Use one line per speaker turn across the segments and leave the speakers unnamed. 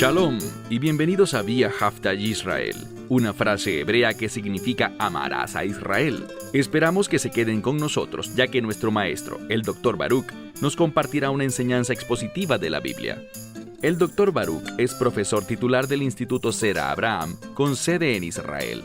Shalom y bienvenidos a Vía Hafta Yisrael, una frase hebrea que significa amarás a Israel. Esperamos que se queden con nosotros, ya que nuestro maestro, el Dr. Baruch, nos compartirá una enseñanza expositiva de la Biblia. El Dr. Baruch es profesor titular del Instituto Zera Abraham, con sede en Israel.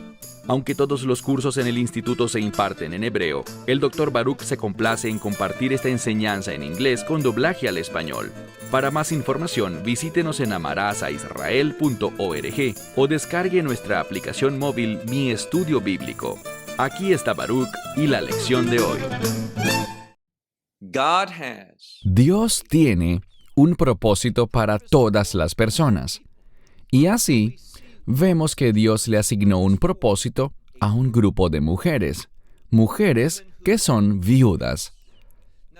Aunque todos los cursos en el instituto se imparten en hebreo, el Dr. Baruch se complace en compartir esta enseñanza en inglés con doblaje al español. Para más información, visítenos en amarasaisrael.org o descargue nuestra aplicación móvil Mi Estudio Bíblico. Aquí está Baruch y la lección de hoy.
Dios tiene un propósito para todas las personas. Y así, vemos que Dios le asignó un propósito a un grupo de mujeres que son viudas.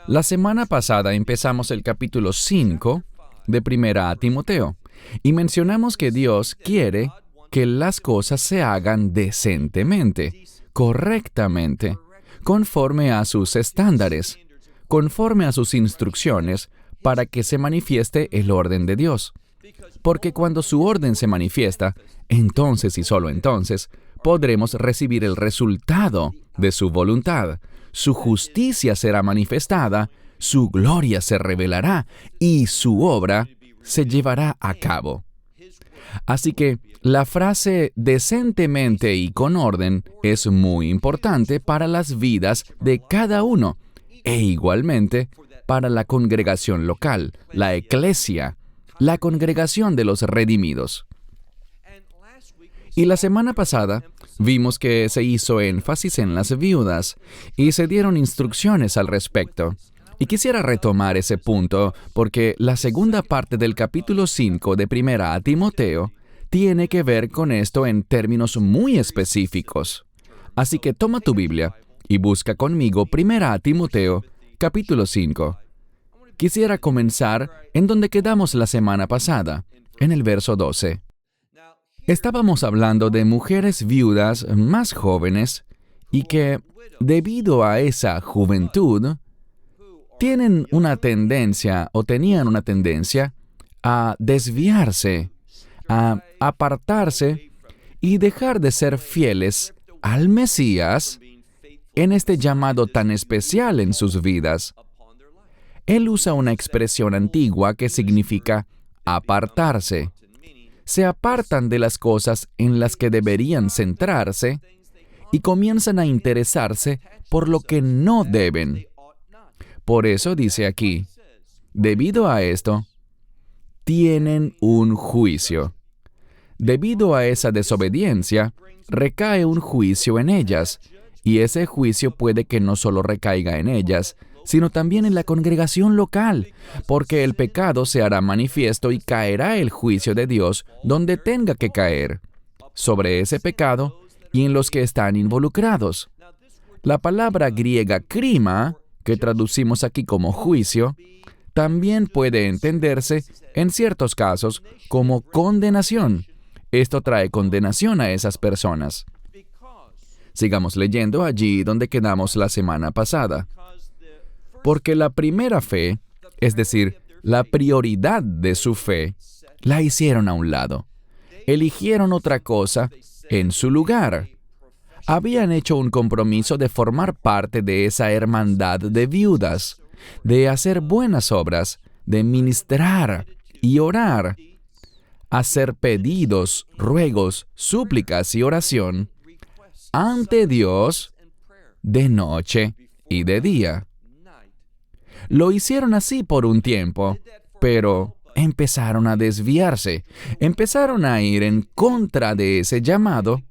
La semana pasada empezamos el capítulo 5 de Primera a Timoteo y mencionamos que Dios quiere que las cosas se hagan decentemente, correctamente, conforme a sus estándares, conforme a sus instrucciones, para que se manifieste el orden de Dios. Porque cuando su orden se manifiesta, entonces y solo entonces, podremos recibir el resultado de su voluntad. Su justicia será manifestada, su gloria se revelará y su obra se llevará a cabo. Así que la frase decentemente y con orden es muy importante para las vidas de cada uno e igualmente para la congregación local, la eclesia, la congregación de los redimidos. Y la semana pasada vimos que se hizo énfasis en las viudas y se dieron instrucciones al respecto. Y quisiera retomar ese punto porque la segunda parte del capítulo 5 de Primera a Timoteo tiene que ver con esto en términos muy específicos. Así que toma tu Biblia y busca conmigo Primera a Timoteo, capítulo 5. Quisiera comenzar en donde quedamos la semana pasada, en el verso 12. Estábamos hablando de mujeres viudas más jóvenes y que, debido a esa juventud, tenían una tendencia a desviarse, a apartarse y dejar de ser fieles al Mesías en este llamado tan especial en sus vidas. Él usa una expresión antigua que significa apartarse. Se apartan de las cosas en las que deberían centrarse y comienzan a interesarse por lo que no deben. Por eso dice aquí, debido a esto, tienen un juicio. Debido a esa desobediencia, recae un juicio en ellas, y ese juicio puede que no solo recaiga en ellas, sino también en la congregación local, porque el pecado se hará manifiesto y caerá el juicio de Dios donde tenga que caer, sobre ese pecado y en los que están involucrados. La palabra griega krima, que traducimos aquí como juicio, también puede entenderse, en ciertos casos, como condenación. Esto trae condenación a esas personas. Sigamos leyendo allí donde quedamos la semana pasada. Porque la primera fe, es decir, la prioridad de su fe, la hicieron a un lado. Eligieron otra cosa en su lugar. Habían hecho un compromiso de formar parte de esa hermandad de viudas, de hacer buenas obras, de ministrar y orar, hacer pedidos, ruegos, súplicas y oración ante Dios de noche y de día. Lo hicieron así por un tiempo, pero empezaron a desviarse, empezaron a ir en contra de ese llamado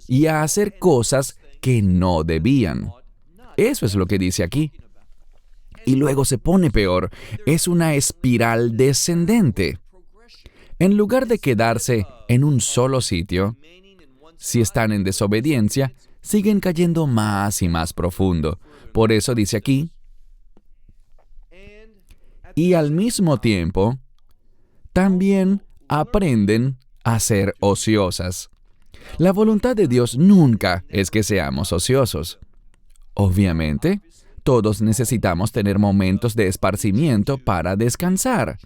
y a hacer cosas que no debían. Eso es lo que dice aquí. Y luego se pone peor, es una espiral descendente. En lugar de quedarse en un solo sitio, si están en desobediencia, siguen cayendo más y más profundo. Por eso dice aquí, y al mismo tiempo, también aprenden a ser ociosas. La voluntad de Dios nunca es que seamos ociosos. Obviamente, todos necesitamos tener momentos de esparcimiento para descansar.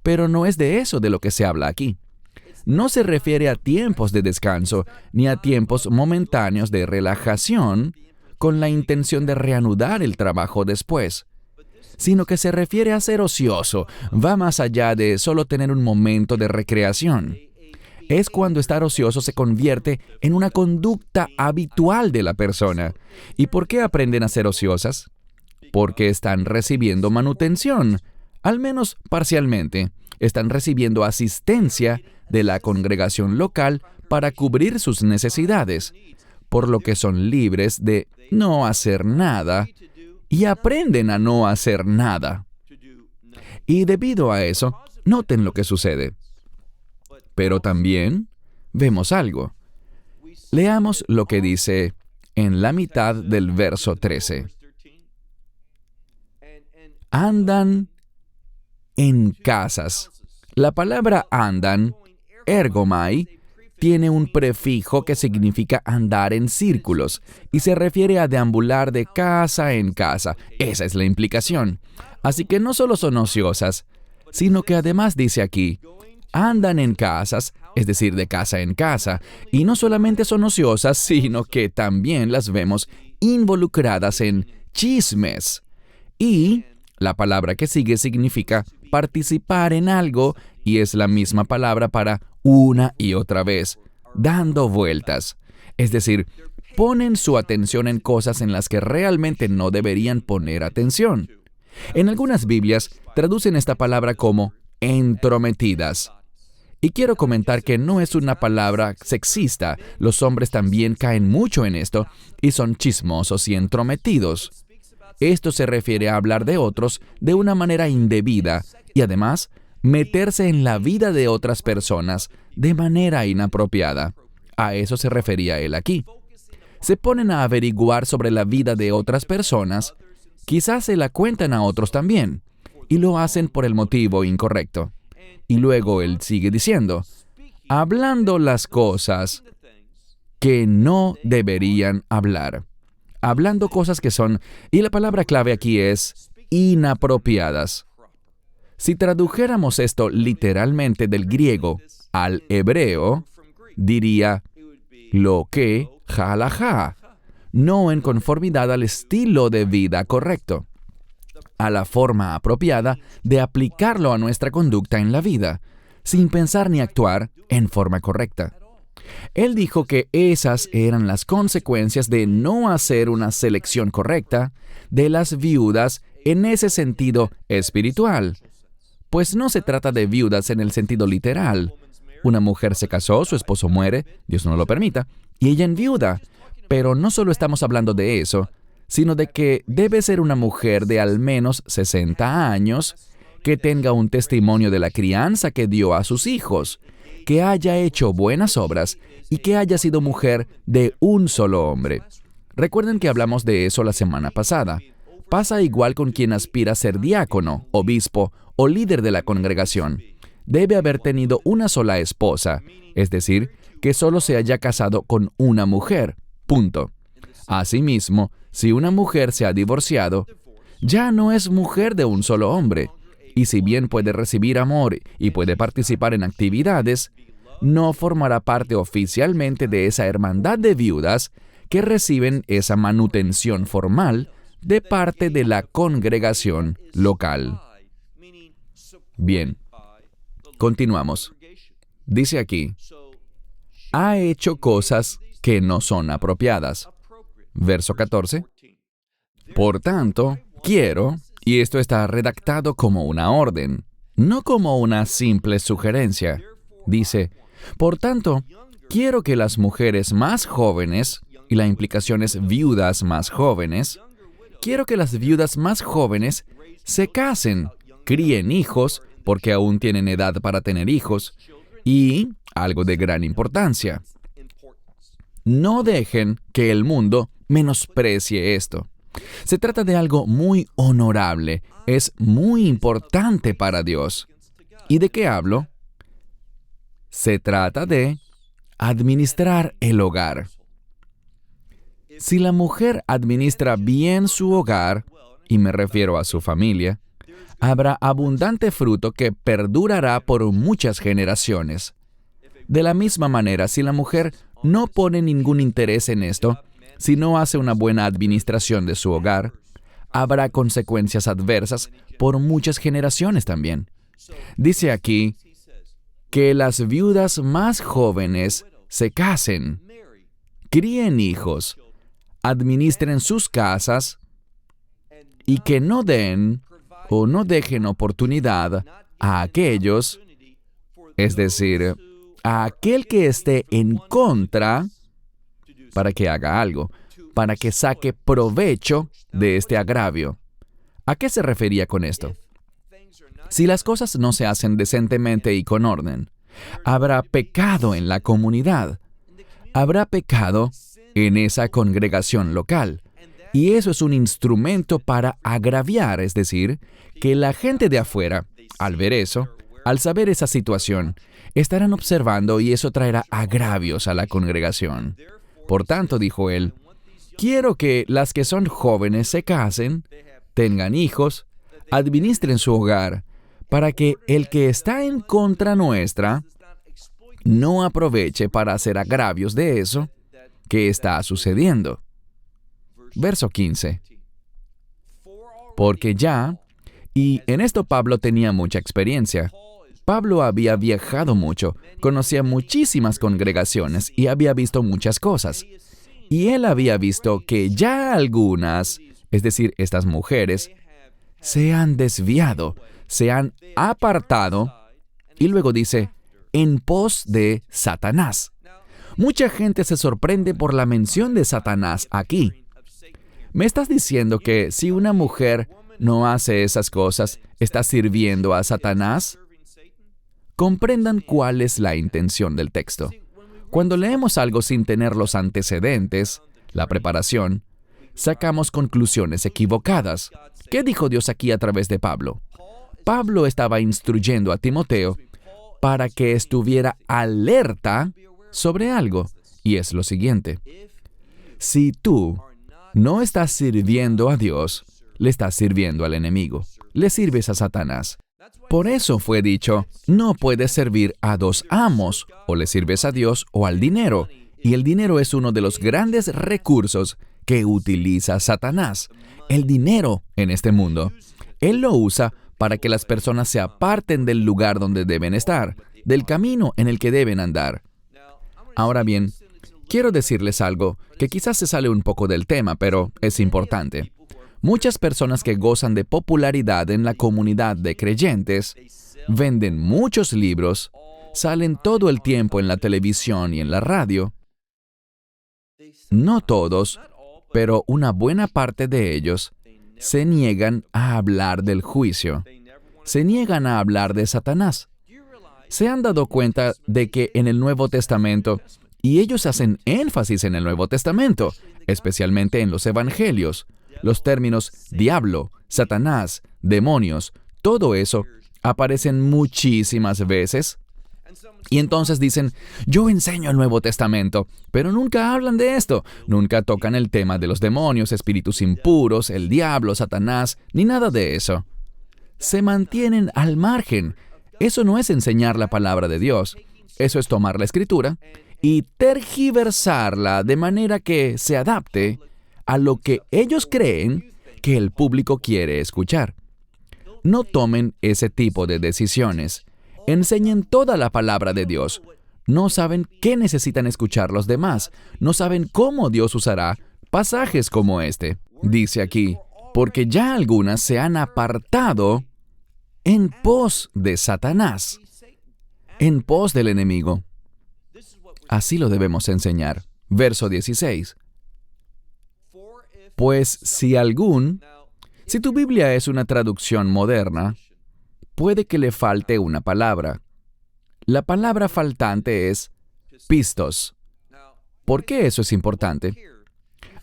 Pero no es de eso de lo que se habla aquí. No se refiere a tiempos de descanso ni a tiempos momentáneos de relajación con la intención de reanudar el trabajo después, sino que se refiere a ser ocioso, va más allá de solo tener un momento de recreación. Es cuando estar ocioso se convierte en una conducta habitual de la persona. ¿Y por qué aprenden a ser ociosas? Porque están recibiendo manutención, al menos parcialmente. Están recibiendo asistencia de la congregación local para cubrir sus necesidades, por lo que son libres de no hacer nada y aprenden a no hacer nada. Y debido a eso, noten lo que sucede. Pero también vemos algo. Leamos lo que dice en la mitad del verso 13. Andan en casas. La palabra andan, ergomai, tiene un prefijo que significa andar en círculos y se refiere a deambular de casa en casa. Esa es la implicación. Así que no solo son ociosas, sino que además dice aquí, andan en casas, es decir, de casa en casa, y no solamente son ociosas, sino que también las vemos involucradas en chismes. Y la palabra que sigue significa participar en algo y es la misma palabra para una y otra vez, dando vueltas. Es decir, ponen su atención en cosas en las que realmente no deberían poner atención. En algunas Biblias traducen esta palabra como entrometidas. Y quiero comentar que no es una palabra sexista. Los hombres también caen mucho en esto y son chismosos y entrometidos. Esto se refiere a hablar de otros de una manera indebida y además meterse en la vida de otras personas de manera inapropiada. A eso se refería él aquí. Se ponen a averiguar sobre la vida de otras personas, quizás se la cuentan a otros también, y lo hacen por el motivo incorrecto. Y luego él sigue diciendo, hablando las cosas que no deberían hablar. Hablando cosas que son, y la palabra clave aquí es inapropiadas. Si tradujéramos esto literalmente del griego al hebreo, diría lo que halajá, no en conformidad al estilo de vida correcto, a la forma apropiada de aplicarlo a nuestra conducta en la vida, sin pensar ni actuar en forma correcta. Él dijo que esas eran las consecuencias de no hacer una selección correcta de las viudas en ese sentido espiritual. Pues no se trata de viudas en el sentido literal. Una mujer se casó, su esposo muere, Dios no lo permita, y ella enviuda. Pero no solo estamos hablando de eso, sino de que debe ser una mujer de al menos 60 años, que tenga un testimonio de la crianza que dio a sus hijos, que haya hecho buenas obras y que haya sido mujer de un solo hombre. Recuerden que hablamos de eso la semana pasada. Pasa igual con quien aspira a ser diácono, obispo o líder de la congregación. Debe haber tenido una sola esposa, es decir, que solo se haya casado con una mujer. Punto. Asimismo, si una mujer se ha divorciado, ya no es mujer de un solo hombre. Y si bien puede recibir amor y puede participar en actividades, no formará parte oficialmente de esa hermandad de viudas que reciben esa manutención formal de parte de la congregación local. Bien, continuamos. Dice aquí, ha hecho cosas que no son apropiadas. Verso 14. Por tanto, quiero, y esto está redactado como una orden, no como una simple sugerencia. Dice, por tanto, quiero que las mujeres más jóvenes, y la implicación es viudas más jóvenes, quiero que las viudas más jóvenes se casen, críen hijos, porque aún tienen edad para tener hijos, y, algo de gran importancia, no dejen que el mundo menosprecie esto. Se trata de algo muy honorable, es muy importante para Dios. ¿Y de qué hablo? Se trata de administrar el hogar. Si la mujer administra bien su hogar, y me refiero a su familia, habrá abundante fruto que perdurará por muchas generaciones. De la misma manera, si la mujer no pone ningún interés en esto, si no hace una buena administración de su hogar, habrá consecuencias adversas por muchas generaciones también. Dice aquí que las viudas más jóvenes se casen, críen hijos, administren sus casas y que no den o no dejen oportunidad a aquellos, es decir, a aquel que esté en contra, para que haga algo, para que saque provecho de este agravio. ¿A qué se refería con esto? Si las cosas no se hacen decentemente y con orden, habrá pecado en la comunidad, habrá pecado en esa congregación local. Y eso es un instrumento para agraviar, es decir, que la gente de afuera, al ver eso, al saber esa situación, estarán observando y eso traerá agravios a la congregación. Por tanto, dijo él, quiero que las que son jóvenes se casen, tengan hijos, administren su hogar, para que el que está en contra nuestra no aproveche para hacer agravios de eso que está sucediendo. Verso 15. Porque ya, y en esto Pablo tenía mucha experiencia. Pablo había viajado mucho, conocía muchísimas congregaciones y había visto muchas cosas. Y él había visto que ya algunas, es decir, estas mujeres, se han desviado, se han apartado, y luego dice, en pos de Satanás. Mucha gente se sorprende por la mención de Satanás aquí. ¿Me estás diciendo que si una mujer no hace esas cosas, está sirviendo a Satanás? Comprendan cuál es la intención del texto. Cuando leemos algo sin tener los antecedentes, la preparación, sacamos conclusiones equivocadas. ¿Qué dijo Dios aquí a través de Pablo? Pablo estaba instruyendo a Timoteo para que estuviera alerta sobre algo, y es lo siguiente. Si tú no estás sirviendo a Dios, le estás sirviendo al enemigo, le sirves a Satanás. Por eso fue dicho, no puedes servir a dos amos, o le sirves a Dios o al dinero, y el dinero es uno de los grandes recursos que utiliza Satanás. El dinero en este mundo, él lo usa para que las personas se aparten del lugar donde deben estar, del camino en el que deben andar. Ahora bien, quiero decirles algo que quizás se sale un poco del tema, pero es importante. Muchas personas que gozan de popularidad en la comunidad de creyentes venden muchos libros, salen todo el tiempo en la televisión y en la radio. No todos, pero una buena parte de ellos se niegan a hablar del juicio. Se niegan a hablar de Satanás. ¿Se han dado cuenta de que en el Nuevo Testamento, y ellos hacen énfasis en el Nuevo Testamento, especialmente en los Evangelios, los términos diablo, Satanás, demonios, todo eso aparecen muchísimas veces? Y entonces dicen, yo enseño el Nuevo Testamento, pero nunca hablan de esto, nunca tocan el tema de los demonios, espíritus impuros, el diablo, Satanás, ni nada de eso. Se mantienen al margen. Eso no es enseñar la palabra de Dios, eso es tomar la Escritura y tergiversarla de manera que se adapte a lo que ellos creen que el público quiere escuchar. No tomen ese tipo de decisiones. Enseñen toda la palabra de Dios. No saben qué necesitan escuchar los demás. No saben cómo Dios usará pasajes como este. Dice aquí, porque ya algunas se han apartado en pos de Satanás, en pos del enemigo. Así lo debemos enseñar. Verso 16. Pues si tu Biblia es una traducción moderna, puede que le falte una palabra. La palabra faltante es pistos. ¿Por qué eso es importante?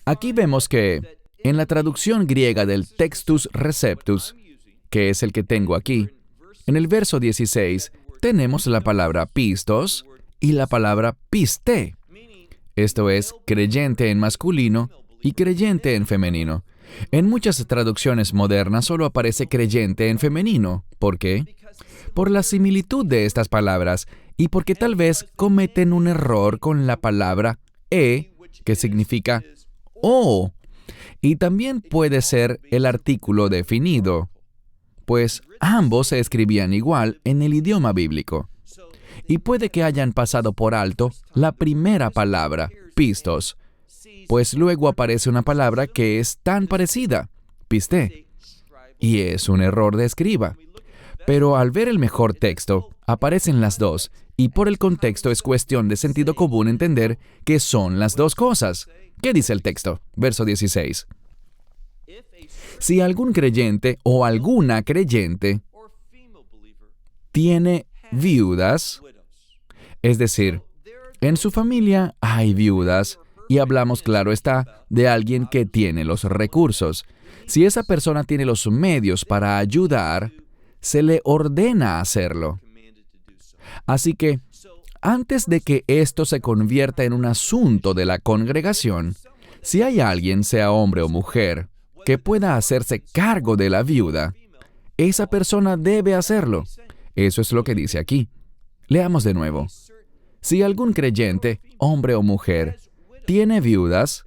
Aquí vemos que en la traducción griega del Textus Receptus, que es el que tengo aquí, en el verso 16 tenemos la palabra pistos y la palabra piste. Esto es creyente en masculino y creyente en femenino. En muchas traducciones modernas solo aparece creyente en femenino. ¿Por qué? Por la similitud de estas palabras y porque tal vez cometen un error con la palabra que significa o, y también puede ser el artículo definido, pues ambos se escribían igual en el idioma bíblico. Y puede que hayan pasado por alto la primera palabra, pistos, pues luego aparece una palabra que es tan parecida, pisté, y es un error de escriba. Pero al ver el mejor texto, aparecen las dos, y por el contexto es cuestión de sentido común entender que son las dos cosas. ¿Qué dice el texto? Verso 16. Si algún creyente o alguna creyente tiene viudas, es decir, en su familia hay viudas, y hablamos, claro está, de alguien que tiene los recursos. Si esa persona tiene los medios para ayudar, se le ordena hacerlo. Así que, antes de que esto se convierta en un asunto de la congregación, si hay alguien, sea hombre o mujer, que pueda hacerse cargo de la viuda, esa persona debe hacerlo. Eso es lo que dice aquí. Leamos de nuevo. Si algún creyente, hombre o mujer, tiene viudas,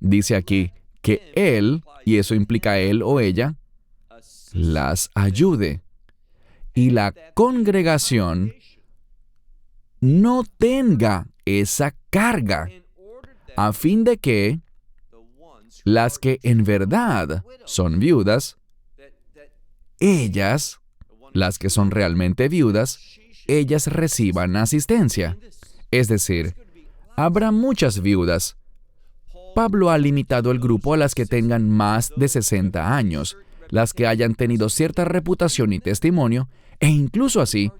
dice aquí que él, y eso implica él o ella, las ayude. Y la congregación no tenga esa carga, a fin de que las que en verdad son viudas, ellas, las que son realmente viudas, ellas reciban asistencia. Es decir, habrá muchas viudas. Pablo ha limitado el grupo a las que tengan más de 60 años, las que hayan tenido cierta reputación y testimonio, e incluso así,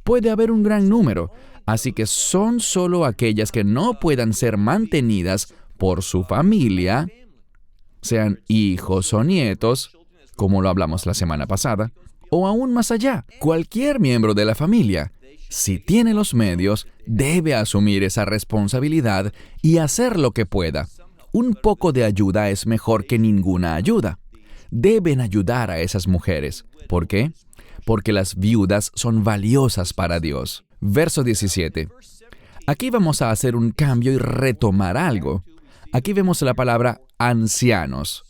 puede haber un gran número, así que son solo aquellas que no puedan ser mantenidas por su familia, sean hijos o nietos, como lo hablamos la semana pasada, o aún más allá, cualquier miembro de la familia, si tiene los medios, debe asumir esa responsabilidad y hacer lo que pueda. Un poco de ayuda es mejor que ninguna ayuda. Deben ayudar a esas mujeres. ¿Por qué? Porque las viudas son valiosas para Dios. Verso 17. Aquí vamos a hacer un cambio y retomar algo. Aquí vemos la palabra ancianos.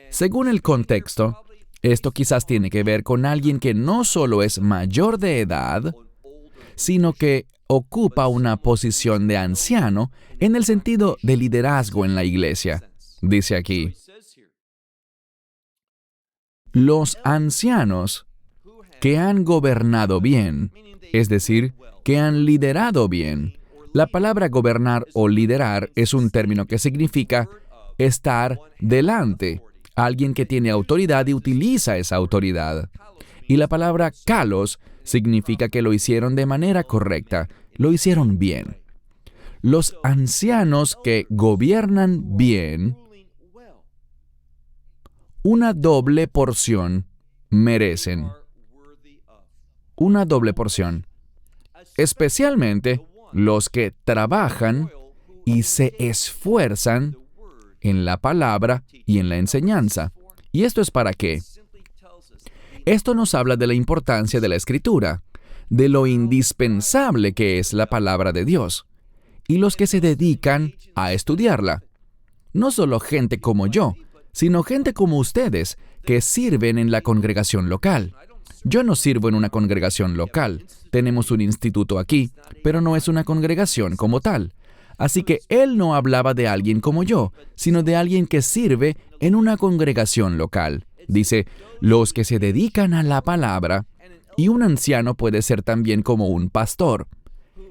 Según el contexto, esto quizás tiene que ver con alguien que no solo es mayor de edad, sino que ocupa una posición de anciano en el sentido de liderazgo en la iglesia. Dice aquí, los ancianos que han gobernado bien, es decir, que han liderado bien. La palabra gobernar o liderar es un término que significa estar delante, alguien que tiene autoridad y utiliza esa autoridad. Y la palabra kalos significa que lo hicieron de manera correcta, lo hicieron bien. Los ancianos que gobiernan bien, una doble porción merecen. Una doble porción. Especialmente los que trabajan y se esfuerzan en la palabra y en la enseñanza. ¿Y esto es para qué? Esto nos habla de la importancia de la Escritura, de lo indispensable que es la palabra de Dios, y los que se dedican a estudiarla. No solo gente como yo, sino gente como ustedes, que sirven en la congregación local. Yo no sirvo en una congregación local. Tenemos un instituto aquí, pero no es una congregación como tal. Así que él no hablaba de alguien como yo, sino de alguien que sirve en una congregación local. Dice, los que se dedican a la palabra, y un anciano puede ser también como un pastor,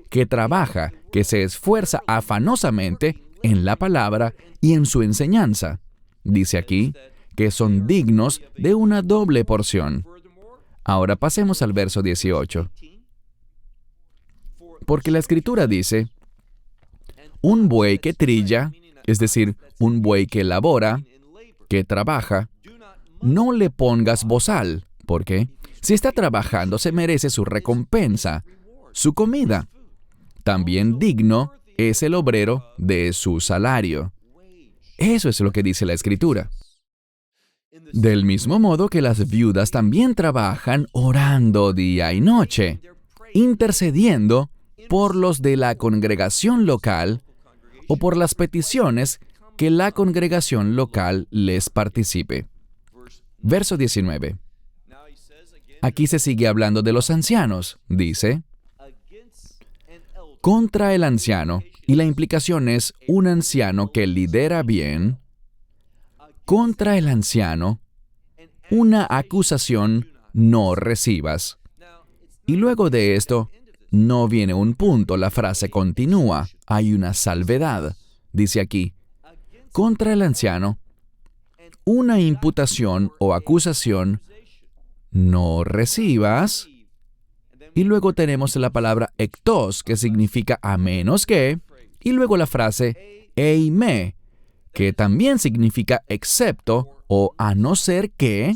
que trabaja, que se esfuerza afanosamente en la palabra y en su enseñanza. Dice aquí que son dignos de una doble porción. Ahora pasemos al verso 18. Porque la Escritura dice, un buey que trilla, es decir, un buey que labora, que trabaja, no le pongas bozal, porque si está trabajando se merece su recompensa, su comida. También digno es el obrero de su salario. Eso es lo que dice la Escritura. Del mismo modo que las viudas también trabajan orando día y noche, intercediendo por los de la congregación local o por las peticiones que la congregación local les participe. Verso 19. Aquí se sigue hablando de los ancianos. Dice, contra el anciano, y la implicación es un anciano que lidera bien, contra el anciano, una acusación no recibas. Y luego de esto, no viene un punto, la frase continúa, hay una salvedad. Dice aquí, contra el anciano, una imputación o acusación no recibas. Y luego tenemos la palabra ektos, que significa a menos que, y luego la frase eime, que también significa excepto o a no ser que.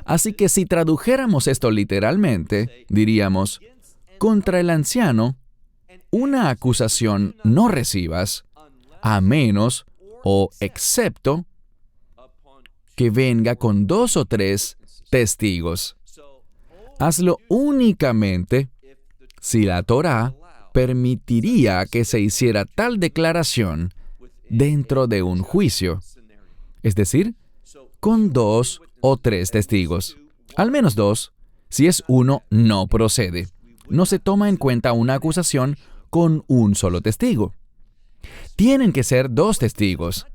Así que si tradujéramos esto literalmente, diríamos, contra el anciano, una acusación no recibas, a menos o excepto que venga con 2 o 3 testigos. Hazlo únicamente si la Torá permitiría que se hiciera tal declaración dentro de un juicio, es decir, con 2 o 3 testigos. Al menos 2. Si es 1, no procede. No se toma en cuenta una acusación con un solo testigo. Tienen que ser 2 testigos.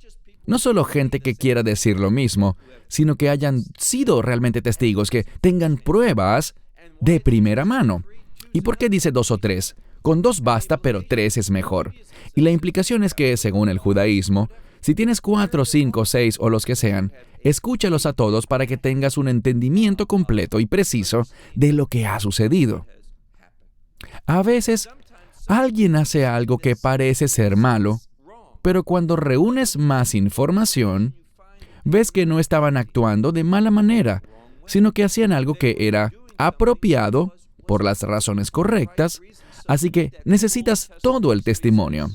No solo gente que quiera decir lo mismo, sino que hayan sido realmente testigos, que tengan pruebas de primera mano. ¿Y por qué dice 2 o 3? Con 2 basta, pero 3 es mejor. Y la implicación es que, según el judaísmo, si tienes 4, 5, 6 o los que sean, escúchalos a todos para que tengas un entendimiento completo y preciso de lo que ha sucedido. A veces, alguien hace algo que parece ser malo, pero cuando reúnes más información, ves que no estaban actuando de mala manera, sino que hacían algo que era apropiado por las razones correctas, así que necesitas todo el testimonio.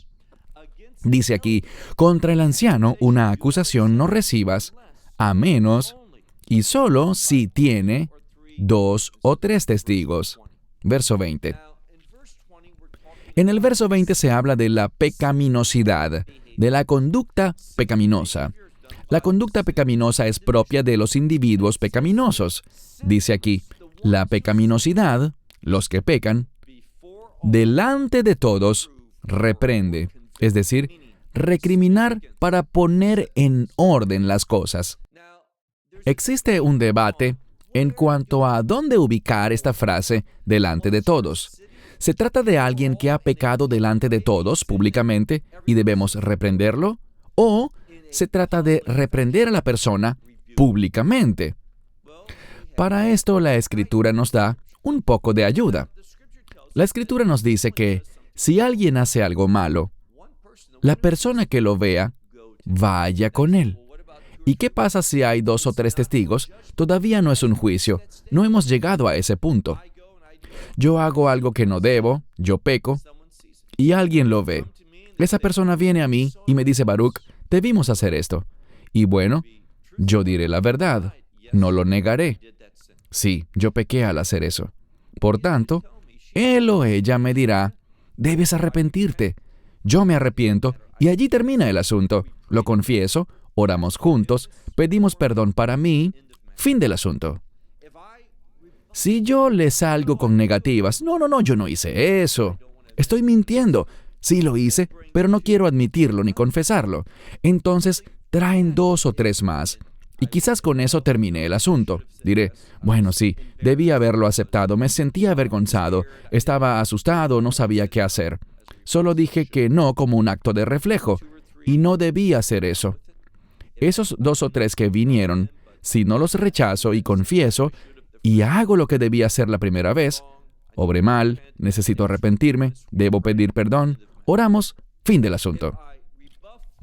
Dice aquí, contra el anciano una acusación no recibas, a menos y solo si tiene 2 o 3 testigos. Verso 20. En el verso 20 se habla de la pecaminosidad, de la conducta pecaminosa. La conducta pecaminosa es propia de los individuos pecaminosos. Dice aquí, la pecaminosidad, los que pecan, delante de todos, reprende, es decir, recriminar para poner en orden las cosas. Existe un debate en cuanto a dónde ubicar esta frase delante de todos. ¿Se trata de alguien que ha pecado delante de todos públicamente y debemos reprenderlo? ¿O se trata de reprender a la persona públicamente? Para esto la Escritura nos da un poco de ayuda. La Escritura nos dice que si alguien hace algo malo, la persona que lo vea, vaya con él. ¿Y qué pasa si hay 2 o 3 testigos? Todavía no es un juicio. No hemos llegado a ese punto. Yo hago algo que no debo, yo peco, y alguien lo ve. Esa persona viene a mí y me dice, Baruch, debimos hacer esto. Y bueno, yo diré la verdad, no lo negaré. Sí, yo pequé al hacer eso. Por tanto, él o ella me dirá, debes arrepentirte. Yo me arrepiento y allí termina el asunto. Lo confieso, oramos juntos, pedimos perdón para mí, fin del asunto. Si yo le salgo con negativas, no, yo no hice eso. Estoy mintiendo. Sí lo hice, pero no quiero admitirlo ni confesarlo. Entonces, traen 2 o 3 más. Y quizás con eso termine el asunto. Diré, bueno, sí, debí haberlo aceptado, me sentía avergonzado, estaba asustado, no sabía qué hacer. Solo dije que no como un acto de reflejo, y no debí hacer eso. Esos 2 o 3 que vinieron, si no los rechazo y confieso, y hago lo que debí hacer la primera vez, obré mal, necesito arrepentirme, debo pedir perdón, oramos, fin del asunto.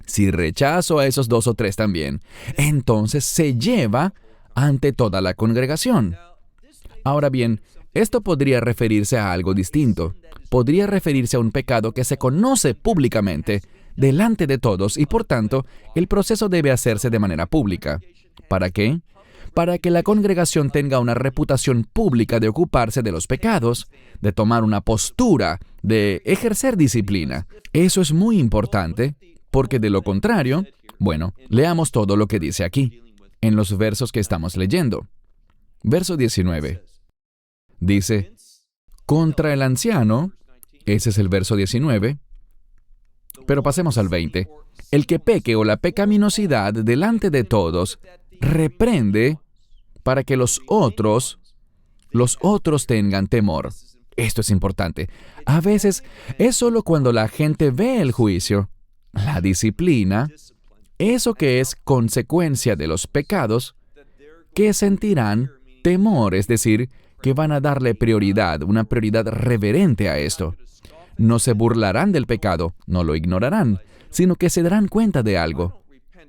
Si rechazo a esos 2 o 3 también, entonces se lleva ante toda la congregación. Ahora bien, esto podría referirse a algo distinto. Podría referirse a un pecado que se conoce públicamente, delante de todos y por tanto el proceso debe hacerse de manera pública. ¿Para qué? Para que la congregación tenga una reputación pública de ocuparse de los pecados, de tomar una postura, de ejercer disciplina. Eso es muy importante, porque de lo contrario, bueno, leamos todo lo que dice aquí, en los versos que estamos leyendo. Verso 19. Dice, contra el anciano, ese es el verso 19, pero pasemos al 20. El que peque o la pecaminosidad delante de todos, reprende para que los otros tengan temor. Esto es importante. A veces es solo cuando la gente ve el juicio, la disciplina, eso que es consecuencia de los pecados, que sentirán temor, es decir, que van a darle prioridad, una prioridad reverente a esto. No se burlarán del pecado, no lo ignorarán, sino que se darán cuenta de algo.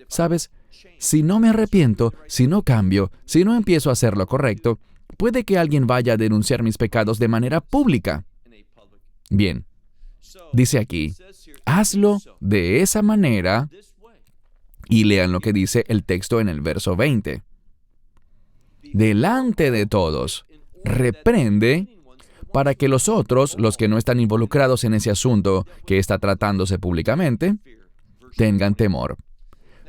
¿Sabes? Si no me arrepiento, si no cambio, si no empiezo a hacer lo correcto, puede que alguien vaya a denunciar mis pecados de manera pública. Bien, dice aquí, hazlo de esa manera, y lean lo que dice el texto en el verso 20. Delante de todos, reprende para que los otros, los que no están involucrados en ese asunto que está tratándose públicamente, tengan temor.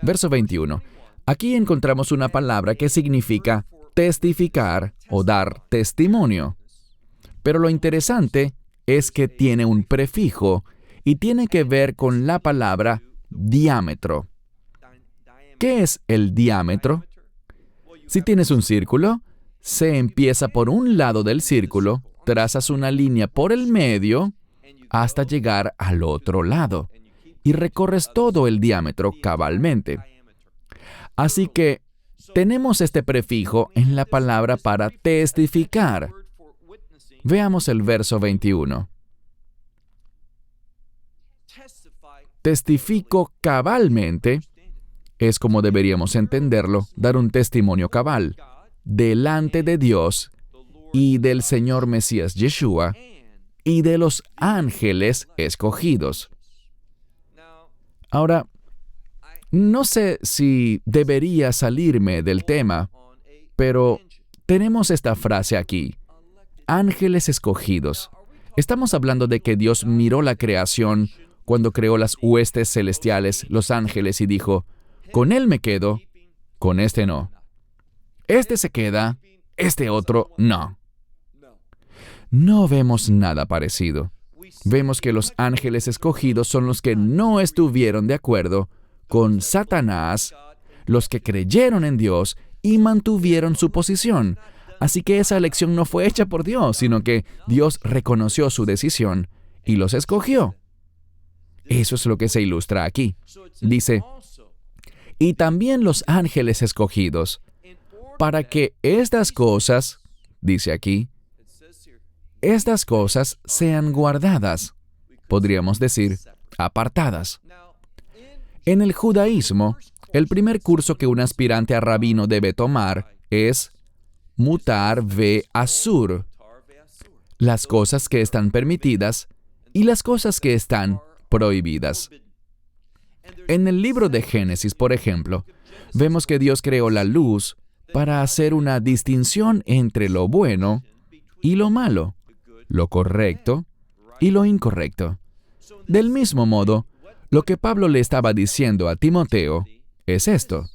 Verso 21. Aquí encontramos una palabra que significa testificar o dar testimonio. Pero lo interesante es que tiene un prefijo y tiene que ver con la palabra diámetro. ¿Qué es el diámetro? Si tienes un círculo, se empieza por un lado del círculo, trazas una línea por el medio hasta llegar al otro lado y recorres todo el diámetro cabalmente. Así que tenemos este prefijo en la palabra para testificar. Veamos el verso 21. Testifico cabalmente, es como deberíamos entenderlo, dar un testimonio cabal, delante de Dios y del Señor Mesías Yeshua y de los ángeles escogidos. Ahora, no sé si debería salirme del tema, pero tenemos esta frase aquí, ángeles escogidos. Estamos hablando de que Dios miró la creación cuando creó las huestes celestiales, los ángeles, y dijo, con él me quedo, con este no. Este se queda, este otro no. No vemos nada parecido. Vemos que los ángeles escogidos son los que no estuvieron de acuerdo con Satanás, los que creyeron en Dios y mantuvieron su posición. Así que esa elección no fue hecha por Dios, sino que Dios reconoció su decisión y los escogió. Eso es lo que se ilustra aquí. Dice, y también los ángeles escogidos, para que estas cosas, dice aquí, estas cosas sean guardadas, podríamos decir, apartadas. En el judaísmo, el primer curso que un aspirante a rabino debe tomar es Mutar ve Asur, las cosas que están permitidas y las cosas que están prohibidas. En el libro de Génesis, por ejemplo, vemos que Dios creó la luz para hacer una distinción entre lo bueno y lo malo, lo correcto y lo incorrecto. Del mismo modo, lo que Pablo le estaba diciendo a Timoteo es esto.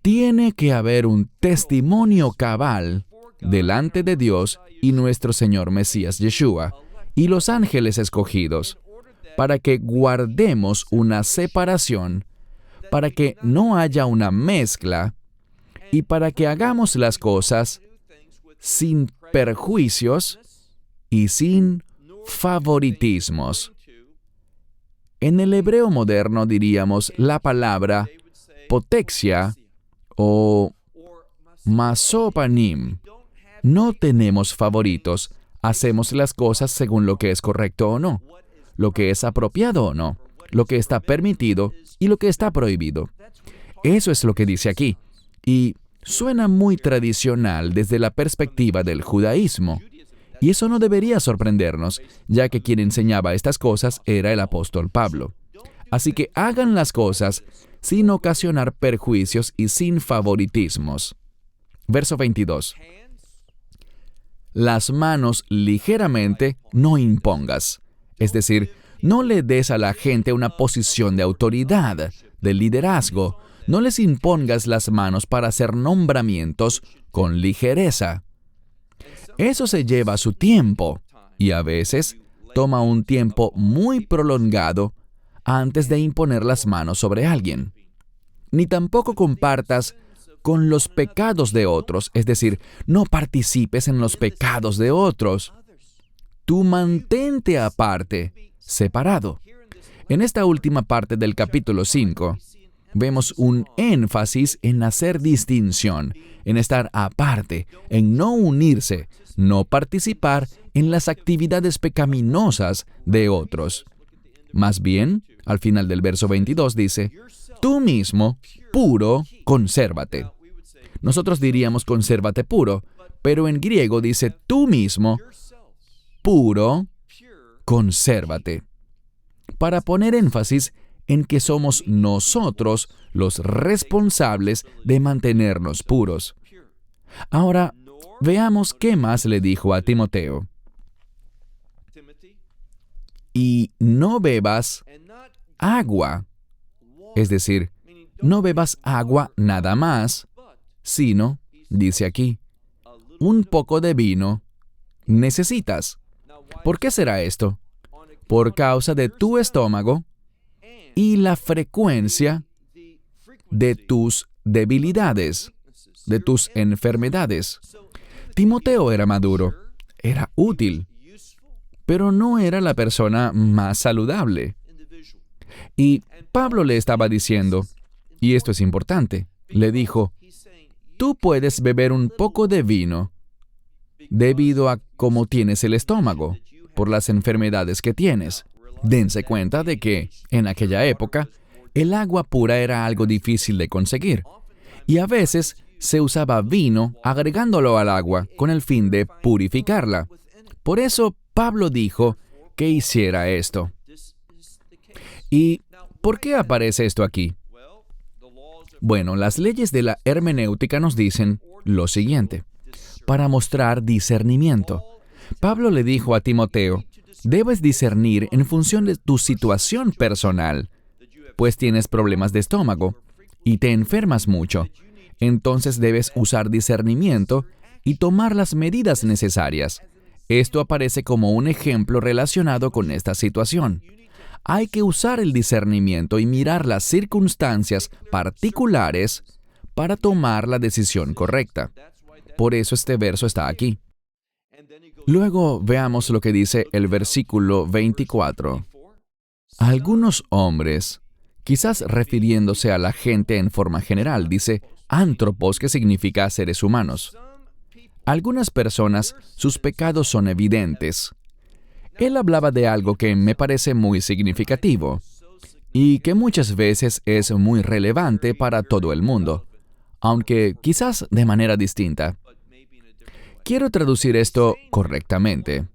Tiene que haber un testimonio cabal delante de Dios y nuestro Señor Mesías Yeshua y los ángeles escogidos, para que guardemos una separación, para que no haya una mezcla y para que hagamos las cosas sin perjuicios y sin favoritismos. En el hebreo moderno diríamos la palabra potexia o masopanim. No tenemos favoritos, hacemos las cosas según lo que es correcto o no, lo que es apropiado o no, lo que está permitido y lo que está prohibido. Eso es lo que dice aquí, y suena muy tradicional desde la perspectiva del judaísmo. Y eso no debería sorprendernos, ya que quien enseñaba estas cosas era el apóstol Pablo. Así que hagan las cosas sin ocasionar perjuicios y sin favoritismos. Verso 22. Las manos ligeramente no impongas. Es decir, no le des a la gente una posición de autoridad, de liderazgo. No les impongas las manos para hacer nombramientos con ligereza. Eso se lleva su tiempo y a veces toma un tiempo muy prolongado antes de imponer las manos sobre alguien. Ni tampoco compartas con los pecados de otros, es decir, no participes en los pecados de otros. Tú mantente aparte, separado. En esta última parte del capítulo 5, vemos un énfasis en hacer distinción, en estar aparte, en no unirse, no participar en las actividades pecaminosas de otros. Más bien, al final del verso 22 dice, tú mismo, puro, consérvate. Nosotros diríamos consérvate puro, pero en griego dice tú mismo, puro, consérvate. Para poner énfasis en que somos nosotros los responsables de mantenernos puros. Ahora, veamos qué más le dijo a Timoteo. Y no bebas agua, es decir, no bebas agua nada más, sino, dice aquí, un poco de vino necesitas. ¿Por qué será esto? Por causa de tu estómago y la frecuencia de tus debilidades, de tus enfermedades. Timoteo era maduro, era útil, pero no era la persona más saludable. Y Pablo le estaba diciendo, y esto es importante, le dijo, tú puedes beber un poco de vino debido a cómo tienes el estómago, por las enfermedades que tienes. Dense cuenta de que, en aquella época, el agua pura era algo difícil de conseguir, y a veces se usaba vino agregándolo al agua con el fin de purificarla. Por eso Pablo dijo que hiciera esto. ¿Y por qué aparece esto aquí? Bueno, las leyes de la hermenéutica nos dicen lo siguiente. Para mostrar discernimiento, Pablo le dijo a Timoteo, debes discernir en función de tu situación personal, pues tienes problemas de estómago y te enfermas mucho. Entonces debes usar discernimiento y tomar las medidas necesarias. Esto aparece como un ejemplo relacionado con esta situación. Hay que usar el discernimiento y mirar las circunstancias particulares para tomar la decisión correcta. Por eso este verso está aquí. Luego veamos lo que dice el versículo 24. Algunos hombres, quizás refiriéndose a la gente en forma general, dice ántropos, que significa seres humanos. Algunas personas, sus pecados son evidentes. Él hablaba de algo que me parece muy significativo y que muchas veces es muy relevante para todo el mundo, aunque quizás de manera distinta. Quiero traducir esto correctamente.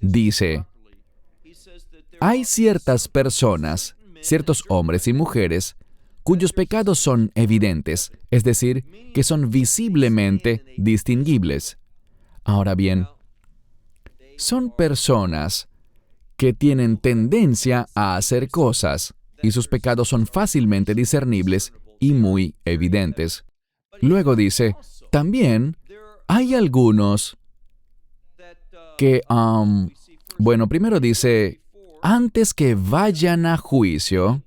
Dice, hay ciertas personas, ciertos hombres y mujeres, cuyos pecados son evidentes, es decir, que son visiblemente distinguibles. Ahora bien, son personas que tienen tendencia a hacer cosas y sus pecados son fácilmente discernibles y muy evidentes. Luego dice, también hay algunos que, primero dice, antes que vayan a juicio,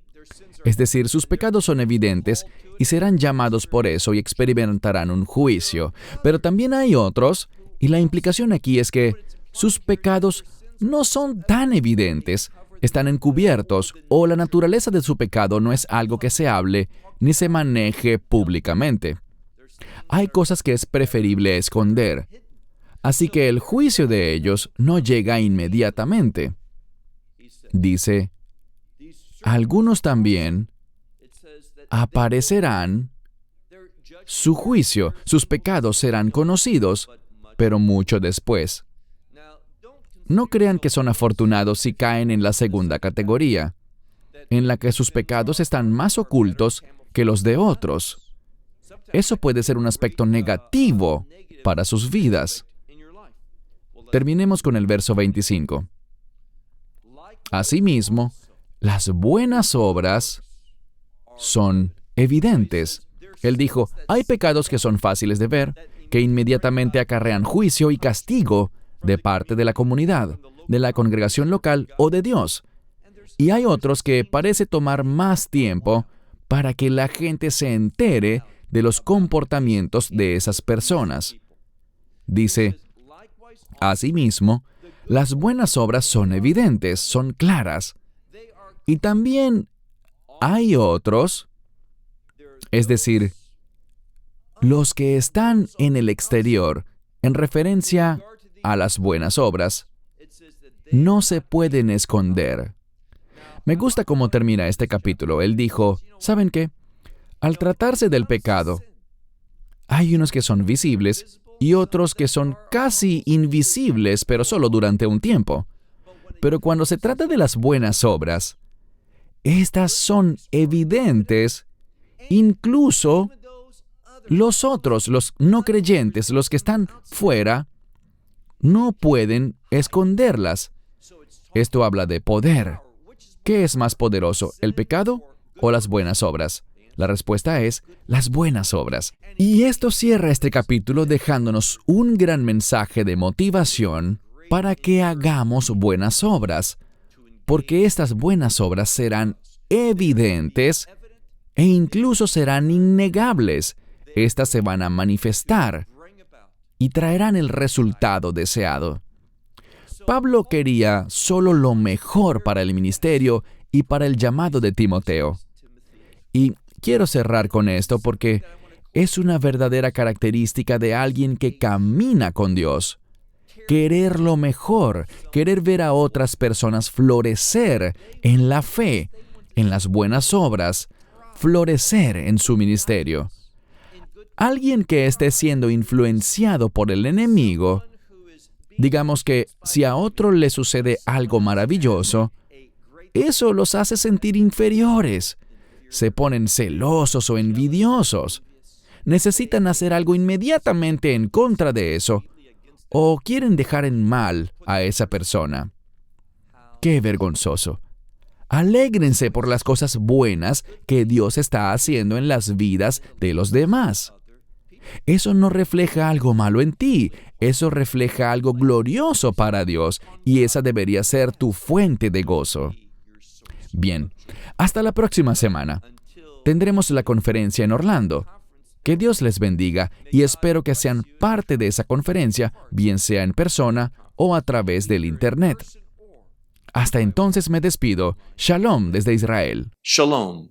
es decir, sus pecados son evidentes y serán llamados por eso y experimentarán un juicio. Pero también hay otros, y la implicación aquí es que sus pecados no son tan evidentes, están encubiertos, o la naturaleza de su pecado no es algo que se hable ni se maneje públicamente. Hay cosas que es preferible esconder, así que el juicio de ellos no llega inmediatamente. Dice, algunos también aparecerán, su juicio, sus pecados serán conocidos, pero mucho después. No crean que son afortunados si caen en la segunda categoría, en la que sus pecados están más ocultos que los de otros. Eso puede ser un aspecto negativo para sus vidas. Terminemos con el verso 25. Asimismo, las buenas obras son evidentes. Él dijo, hay pecados que son fáciles de ver, que inmediatamente acarrean juicio y castigo de parte de la comunidad, de la congregación local o de Dios. Y hay otros que parece tomar más tiempo para que la gente se entere de los comportamientos de esas personas. Dice, asimismo, las buenas obras son evidentes, son claras. Y también hay otros, es decir, los que están en el exterior, en referencia a las buenas obras, no se pueden esconder. Me gusta cómo termina este capítulo. Él dijo, ¿saben qué? Al tratarse del pecado, hay unos que son visibles y otros que son casi invisibles, pero solo durante un tiempo. Pero cuando se trata de las buenas obras, estas son evidentes, incluso los otros, los no creyentes, los que están fuera, no pueden esconderlas. Esto habla de poder. ¿Qué es más poderoso, el pecado o las buenas obras? La respuesta es las buenas obras. Y esto cierra este capítulo dejándonos un gran mensaje de motivación para que hagamos buenas obras, porque estas buenas obras serán evidentes e incluso serán innegables. Estas se van a manifestar y traerán el resultado deseado. Pablo quería solo lo mejor para el ministerio y para el llamado de Timoteo. Y quiero cerrar con esto porque es una verdadera característica de alguien que camina con Dios. Querer lo mejor, querer ver a otras personas florecer en la fe, en las buenas obras, florecer en su ministerio. Alguien que esté siendo influenciado por el enemigo, digamos que si a otro le sucede algo maravilloso, eso los hace sentir inferiores. Se ponen celosos o envidiosos. Necesitan hacer algo inmediatamente en contra de eso, o quieren dejar en mal a esa persona. ¡Qué vergonzoso! Alégrense por las cosas buenas que Dios está haciendo en las vidas de los demás. Eso no refleja algo malo en ti, eso refleja algo glorioso para Dios, y esa debería ser tu fuente de gozo. Bien, hasta la próxima semana. Tendremos la conferencia en Orlando. Que Dios les bendiga y espero que sean parte de esa conferencia, bien sea en persona o a través del Internet. Hasta entonces me despido. Shalom desde Israel.
Shalom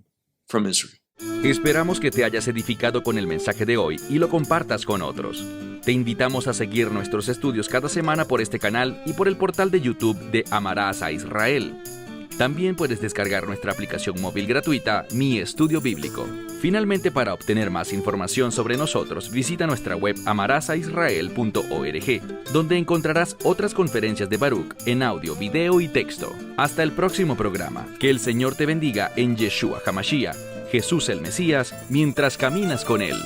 from Israel.
Esperamos que te hayas edificado con el mensaje de hoy y lo compartas con otros. Te invitamos a seguir nuestros estudios cada semana por este canal y por el portal de YouTube de Amarás a Israel. También puedes descargar nuestra aplicación móvil gratuita, Mi Estudio Bíblico. Finalmente, para obtener más información sobre nosotros, visita nuestra web amarasaisrael.org, donde encontrarás otras conferencias de Baruch en audio, video y texto. Hasta el próximo programa. Que el Señor te bendiga en Yeshua HaMashiach, Jesús el Mesías, mientras caminas con Él.